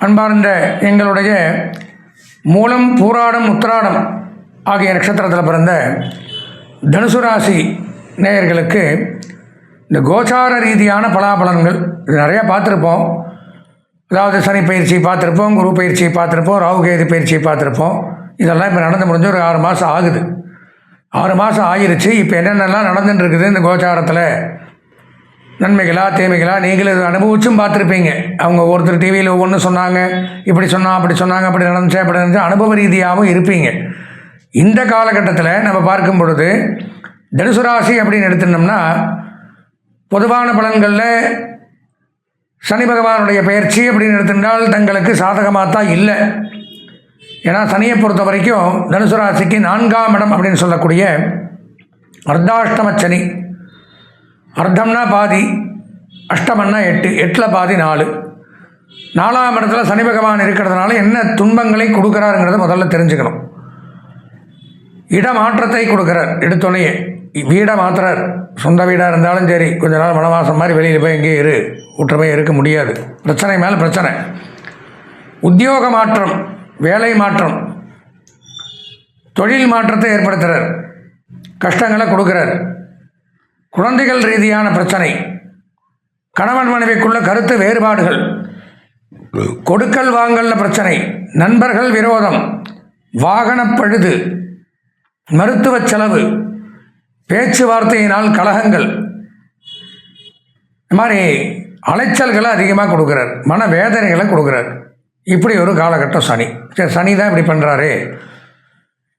அன்பார்ந்த எங்களுடைய மூலம், பூராடம், உத்திராடம் ஆகிய நட்சத்திரத்தில் பிறந்த தனுசு ராசி நேயர்களுக்கு இந்த கோச்சார ரீதியான பலாபலன்கள் இது நிறையா பார்த்துருப்போம். அதாவது சனி பயிற்சி பார்த்துருப்போம், குரு பயிற்சியை பார்த்துருப்போம், ராகுகேது பயிற்சியை பார்த்துருப்போம். இதெல்லாம் இப்போ நடந்து முடிஞ்சு ஒரு 6 மாதம் ஆகுது. 6 மாதம் ஆகிருச்சு. இப்போ என்னென்னலாம் நடந்துட்டு இருக்குது இந்த கோச்சாரத்தில், நன்மைகளா தீமைகளா, நீங்களும் இது அனுபவிச்சும் பார்த்துருப்பீங்க. அவங்க ஒருத்தர் டிவியில் ஒவ்வொன்று சொன்னாங்க, இப்படி சொன்னால் அப்படி சொன்னாங்க, அப்படி நடந்துச்சு அப்படி நடந்துச்சு, அனுபவ ரீதியாகவும் இருப்பீங்க. இந்த காலகட்டத்தில் நம்ம பார்க்கும் பொழுது தனுசு ராசி அப்படின்னு எடுத்துட்டோம்னா பொதுவான பலன்களில் சனி பகவானுடைய பயிற்சி அப்படின்னு எடுத்துட்டால் தங்களுக்கு சாதகமாக தான் இல்லை. ஏன்னா சனியை பொறுத்த வரைக்கும் தனுசு ராசிக்கு 4ஆம் இடம் அப்படின்னு சொல்லக்கூடிய அர்த்தாஷ்டம சனி. அர்த்தம்னா பாதி, அஷ்டமன்னா 8, 8ல் பாதி 4. 4ஆம் இடத்துல சனி பகவான் இருக்கிறதுனால என்ன துன்பங்களை கொடுக்குறாருங்கிறத முதல்ல தெரிஞ்சுக்கணும். இடமாற்றத்தை கொடுக்குறார். எடுத்தோடனே வீடை மாற்றுறார். சொந்த வீடாக இருந்தாலும் சரி, கொஞ்ச நாள் வனவாசம் மாதிரி வெளியில் போய் எங்கேயும் ஊற்றமே இருக்க முடியாது. பிரச்சனை மேலே பிரச்சனை. உத்தியோக மாற்றம், வேலை மாற்றம், தொழில் மாற்றத்தை ஏற்படுத்துகிறார். கஷ்டங்களை கொடுக்குறார். குழந்தைகள் ரீதியான பிரச்சனை, கணவன் மனைவிக்குள்ள கருத்து வேறுபாடுகள், கொடுக்கல் வாங்கல்ல பிரச்சனை, நண்பர்கள் விரோதம், வாகனப் பழுது, மருத்துவ செலவு, பேச்சுவார்த்தையினால் கலகங்கள், இந்த மாதிரி அலைச்சல்களை அதிகமாக கொடுக்குறார். மன வேதனைகளை கொடுக்குறார். இப்படி ஒரு காலகட்டம் சனி. சரி, சனி தான் இப்படி பண்ணுறாரு.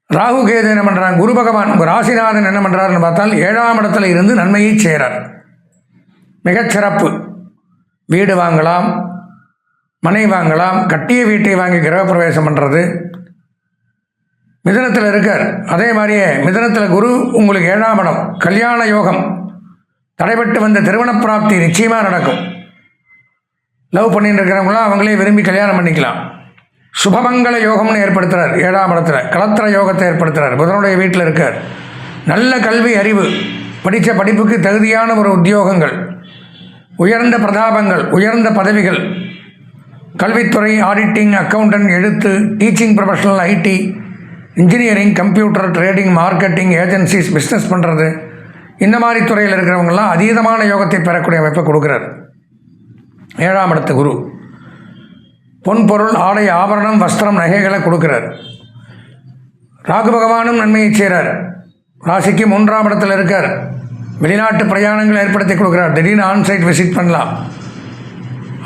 ராகு கேது என்ன பண்ணுறாங்க? குரு பகவான் உங்கள் ராசிநாதன் என்ன பண்ணுறாருன்னு பார்த்தால் 7ஆம் இடத்துல இருந்து நன்மையை செய்கிறார். மிகச்சிறப்பு. வீடு வாங்கலாம், மனை வாங்கலாம், கட்டிய வீட்டை வாங்கி கிரகப்பிரவேசம் பண்ணுறது. மிதுனத்தில் இருக்கார். அதே மாதிரியே மிதுனத்தில் குரு உங்களுக்கு 7ஆம் இடம். கல்யாண யோகம், தடைபட்டு வந்த திருமண பிராப்தி நிச்சயமாக நடக்கும். லவ் பண்ணிட்டு இருக்கிறவங்களாம் அவங்களே விரும்பி கல்யாணம் பண்ணிக்கலாம். சுபமங்கல யோகம்னு ஏற்படுத்துகிறார். 7ஆம் இடத்துல கலத்திர யோகத்தை ஏற்படுத்துகிறார். புதனுடைய வீட்டில் இருக்கார். நல்ல கல்வி அறிவு, படித்த படிப்புக்கு தகுதியான ஒரு உத்தியோகங்கள், உயர்ந்த பிரதாபங்கள், உயர்ந்த பதவிகள், கல்வித்துறை, ஆடிட்டிங், அக்கௌண்டன்ட், எழுத்து, teaching professional, IT, engineering, computer, trading, marketing, agencies, business பண்ணுறது, இந்த மாதிரி துறையில் இருக்கிறவங்கெல்லாம் அதீதமான யோகத்தை பெறக்கூடிய அமைப்பை கொடுக்குறார் 7ஆம் இடத்து குரு. பொன் பொருள், ஆடை, ஆபரணம், வஸ்திரம், நகைகளை கொடுக்குறார். ராகு பகவானும் நன்மையை செய்கிறார். ராசிக்கு 3ஆம் இடத்தில் இருக்கார். வெளிநாட்டு பிரயாணங்கள் ஏற்படுத்தி கொடுக்குறார். திடீர்னு ஆன்சைட் விசிட் பண்ணலாம்.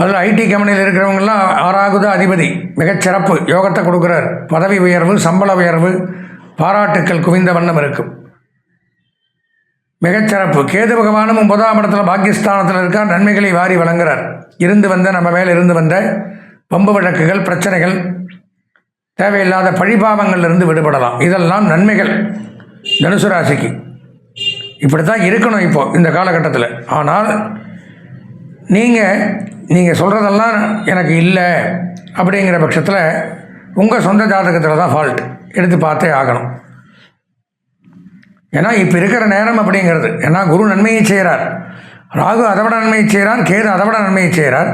அதில் ஐடி கம்பெனியில் இருக்கிறவங்கெல்லாம் 6ஆவது அதிபதி. மிகச்சிறப்பு யோகத்தை கொடுக்குறார். பதவி உயர்வு, சம்பள உயர்வு, பாராட்டுக்கள் குவிந்த வண்ணம் இருக்கும். மிகச்சிறப்பு. கேது பகவானும் 9ஆம் இடத்துல பாக்கியஸ்தானத்தில் இருக்கார். நன்மைகளை வாரி வழங்குகிறார். நம்ம மேலே இருந்து வந்த பம்பு வழக்குகள், பிரச்சனைகள், தேவையில்லாத பழிபாவங்கள்லேருந்து விடுபடலாம். இதெல்லாம் நன்மைகள் தனுசு ராசிக்கு. இப்படி தான் இருக்கணும் இப்போது இந்த காலகட்டத்தில். ஆனால் நீங்கள் சொல்கிறதெல்லாம் எனக்கு இல்லை அப்படிங்கிற பட்சத்தில் உங்கள் சொந்த ஜாதகத்தில் தான் ஃபால்ட் எடுத்து பார்த்தே ஆகணும். ஏன்னா இப்போ இருக்கிற நேரம் அப்படிங்கிறது. ஏன்னா குரு நன்மையை செய்கிறார், ராகு அதை விட நன்மையை செய்கிறார், கேது அதை விட நன்மையை செய்கிறார்.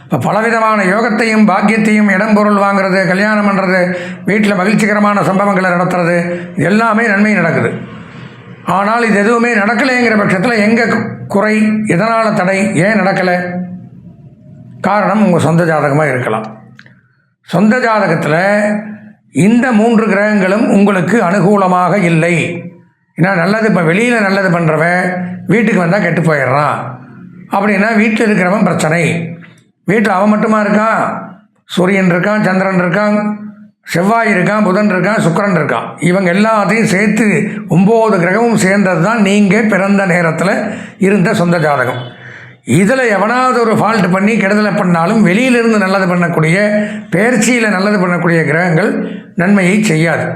இப்போ பலவிதமான யோகத்தையும் பாக்கியத்தையும், இடம் பொருள் வாங்கிறது, கல்யாணம் பண்ணுறது, வீட்டில் மகிழ்ச்சிகரமான சம்பவங்களை நடத்துறது, எல்லாமே நன்மை நடக்குது. ஆனால் இது எதுவுமே நடக்கலைங்கிற பட்சத்தில் எங்கே குறை, எதனால் தடை, ஏன் நடக்கலை? காரணம் உங்கள் சொந்த ஜாதகமாக இருக்கலாம். சொந்த ஜாதகத்தில் இந்த 3 கிரகங்களும் உங்களுக்கு அனுகூலமாக இல்லை. ஏன்னா நல்லது, இப்போ வெளியில் நல்லது பண்ணுறவன் வீட்டுக்கு வந்தால் கெட்டு போயிடுறான். அப்படின்னா வீட்டில் இருக்கிறவன் பிரச்சனை. வீட்டில் அவன் மட்டுமா இருக்கான்? சூரியன் இருக்கான், சந்திரன் இருக்கான், செவ்வாய் இருக்கான், புதன் இருக்கான், சுக்கிரன் இருக்கான். இவங்க எல்லாத்தையும் சேர்த்து 9 கிரகமும் சேர்ந்தது தான் நீங்கள் பிறந்த நேரத்தில் இருந்த சொந்த ஜாதகம். இதில் எவனாவது ஒரு ஃபால்ட் பண்ணி கெடுதலை பண்ணாலும் வெளியிலிருந்து நல்லது பண்ணக்கூடிய, பெயர்ச்சியில் நல்லது பண்ணக்கூடிய கிரகங்கள் நன்மையை செய்யாது.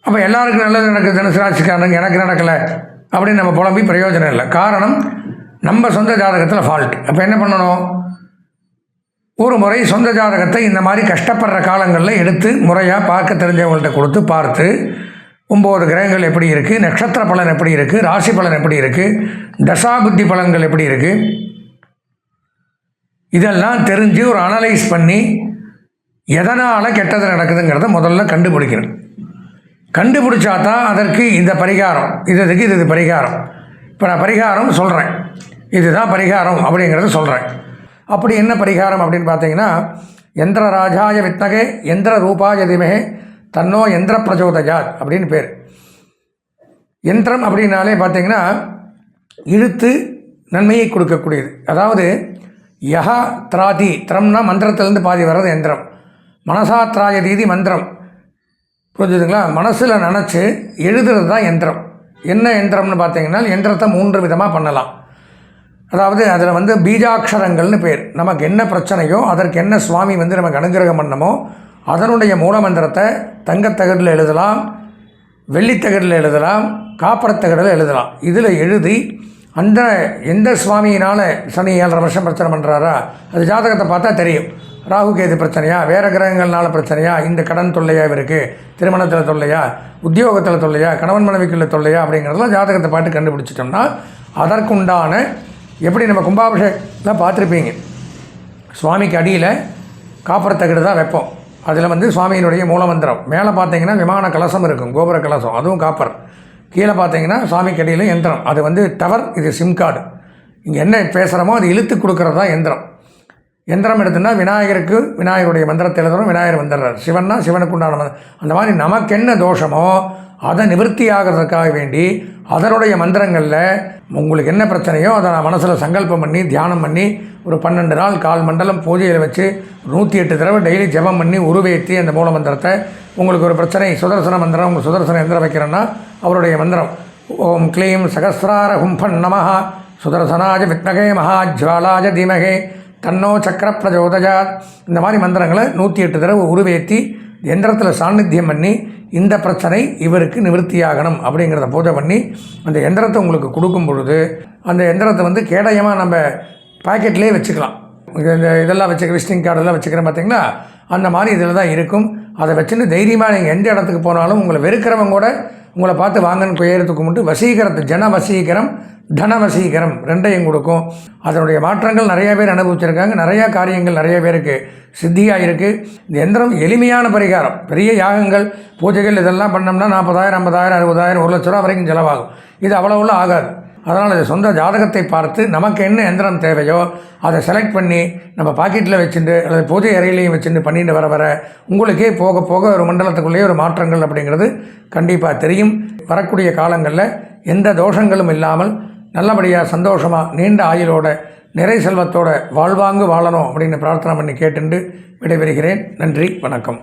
அப்போ எல்லாருக்கும் நல்லது நடக்குது, தனுசு ராசிக்காரங்க எனக்கு நடக்கலை அப்படின்னு நம்ம புலம்பி பிரயோஜனம் இல்லை. காரணம் நம்ம சொந்த ஜாதகத்தில் ஃபால்ட். அப்போ என்ன பண்ணணும்? ஒரு முறை சொந்த ஜாதகத்தை இந்த மாதிரி கஷ்டப்படுற காலங்களில் எடுத்து முறையாக பார்க்க தெரிஞ்சவங்கள்ட்ட கொடுத்து பார்த்து 9 கிரகங்கள் எப்படி இருக்குது, நட்சத்திர பலன் எப்படி இருக்குது, ராசி பலன் எப்படி இருக்குது, தசாபுத்தி பலன்கள் எப்படி இருக்குது, இதெல்லாம் தெரிஞ்சு ஒரு அனலைஸ் பண்ணி எதனால் கெட்டது நடக்குதுங்கிறத முதல்ல கண்டுபிடிக்கணும். கண்டுபிடிச்சா தான் அதற்கு இந்த பரிகாரம், இதுக்கு இது பரிகாரம். இப்போ நான் பரிகாரம் சொல்கிறேன், இதுதான் பரிகாரம் அப்படிங்கிறத சொல்கிறேன். அப்படி என்ன பரிகாரம் அப்படின்னு பார்த்தீங்கன்னா, யந்திர ராஜாய வித்மகே யந்திர ரூபாய திமகே தன்னோ யந்திர பிரச்சோதயாத் அப்படின்னு பேர். யந்திரம் அப்படின்னாலே பார்த்தீங்கன்னா இழுத்து நன்மையை கொடுக்கக்கூடியது. அதாவது யஹா திராதி, திரம்னா மந்திரத்திலேருந்து பாதி வர்றது யந்திரம். மனசா திராயதீதி மந்திரம், புரிஞ்சுதுங்களா? மனசில் நினச்சி எழுதுறது தான் யந்திரம். என்ன யந்திரம்னு பார்த்தீங்கன்னா, யந்திரத்தை 3 விதமாக பண்ணலாம். அதாவது அதில் பீஜாட்சரங்கள்னு பேர். நமக்கு என்ன பிரச்சனையோ அதற்கு என்ன சுவாமி நமக்கு அனுகிரகம் பண்ணமோ அதனுடைய மூலமந்திரத்தை தங்கத்தகடில் எழுதலாம், வெள்ளித்தகடில் எழுதலாம், காப்பரத்தகடில் எழுதலாம். இதில் எழுதி அந்த எந்த சுவாமியினால் சனி 7.5 வருஷம் பிரச்சனை பண்ணுறாரா, அது ஜாதகத்தை பார்த்தா தெரியும். ராகு கேது பிரச்சனையா, வேறு கிரகங்கள்னால பிரச்சனையா, இந்த கடன் தொல்லையா, இவருக்கு திருமணத்தில் தொல்லையா, உத்தியோகத்தில் தொல்லையா, கணவன் மனைவிக்குள்ள தொல்லையா அப்படிங்கிறதெல்லாம் ஜாதகத்தை பார்த்து கண்டுபிடிச்சிட்டோம்னா அதற்குண்டான எப்படி நம்ம கும்பாபிஷேகத்தில் பார்த்துருப்பீங்க, சுவாமிக்கு அடியில் காப்பரத்தகடு தான் வைப்போம். அதில் சுவாமியினுடைய மூலமந்திரம். மேலே பார்த்தீங்கன்னா விமான கலசம் இருக்கும், கோபுர கலசம், அதுவும் காப்பர். கீழே பார்த்தீங்கன்னா சுவாமிக்கு அடியில் யந்திரம், அது டவர், இது சிம் கார்டு. இங்கே என்ன பேசுகிறோமோ அது இழுத்து கொடுக்குறது தான் யந்திரம். யந்திரம் எடுத்துன்னா விநாயகருக்கு விநாயகருடைய மந்திரத்தை எழுதுறோம், விநாயகர் வந்துடுறார். சிவன்னா சிவனுக்கு உண்டான அந்த மாதிரி நமக்கு என்ன தோஷமோ அதை நிவர்த்தி ஆகிறதுக்காக வேண்டி அதனுடைய மந்திரங்களில் உங்களுக்கு என்ன பிரச்சனையோ அதை நான் மனசில் சங்கல்பம் பண்ணி தியானம் பண்ணி ஒரு 12 நாள் கால் மண்டலம் பூஜையில் வச்சு 108 தடவை டெய்லி ஜபம் பண்ணி உருவேற்றி அந்த மூல மந்திரத்தை, உங்களுக்கு ஒரு பிரச்சனை சுதர்சன மந்திரம், உங்கள் சுதர்சன எந்திரம் வைக்கிறேன்னா அவருடைய மந்திரம் ஓம் க்ளீம் சகஸ்ரார ஹும்பன் நமஹா சுதர்சனாஜ வித்மகே மகாஜ்வாலாஜ தீமகே தன்னோ சக்கர பிரஜோதயாத். இந்த மாதிரி மந்திரங்களை 108 தடவை உருவேற்றி எந்திரத்தில் சாநித்தியம் பண்ணி இந்த பிரச்சனை இவருக்கு நிவர்த்தியாகணும் அப்படிங்கிறத பூஜை பண்ணி அந்த எந்திரத்தை உங்களுக்கு கொடுக்கும் பொழுது அந்த எந்திரத்தை கேடயமாக நம்ம பாக்கெட்லேயே வச்சுக்கலாம். இந்த இதெல்லாம் வச்சுக்க விசிட்டிங் கார்டெல்லாம் வச்சுக்கிறேன் பார்த்தீங்களா, அந்த மாதிரி இதில் தான் இருக்கும். அதை வச்சுன்னு தைரியமாக நீங்கள் எந்த இடத்துக்கு போனாலும் உங்களை வெறுக்கிறவங்க கூட உங்களை பார்த்து வாங்கன்னு பெயரத்துக்கு மட்டும் வசீகரத்து ஜன வசீகரம் தன வசீகரம் 2ஐயும் கொடுக்கும். அதனுடைய மாற்றங்கள் நிறைய பேர் அனுபவிச்சிருக்காங்க, நிறையா காரியங்கள் நிறைய பேருக்கு சித்தியாக இருக்குது. இந்த எந்திரம் எளிமையான பரிகாரம். பெரிய யாகங்கள் பூஜைகள் இதெல்லாம் பண்ணோம்னா 40,000 50,000 60,000 1 லட்ச ரூபா வரைக்கும் செலவாகும். இது அவ்வளோவுள்ள ஆகாது. அதனால் இது சொந்த ஜாதகத்தை பார்த்து நமக்கு என்ன எந்திரம் தேவையோ அதை செலக்ட் பண்ணி நம்ம பாக்கெட்டில் வச்சுட்டு அல்லது பூஜை அறையிலையும் வச்சுட்டு பண்ணிட்டு வர வர உங்களுக்கே போக போக ஒரு மண்டலத்துக்குள்ளேயே ஒரு மாற்றங்கள் அப்படிங்கிறது கண்டிப்பாக தெரியும். வரக்கூடிய காலங்களில் எந்த தோஷங்களும் இல்லாமல் நல்லபடியாக சந்தோஷமாக நீண்ட ஆயுளோட நிறை செல்வத்தோட வாழ்வாங்கு வாழணும் அப்படின்னு பிரார்த்தனை பண்ணி கேட்டுண்டு விடைபெறுகிறேன். நன்றி, வணக்கம்.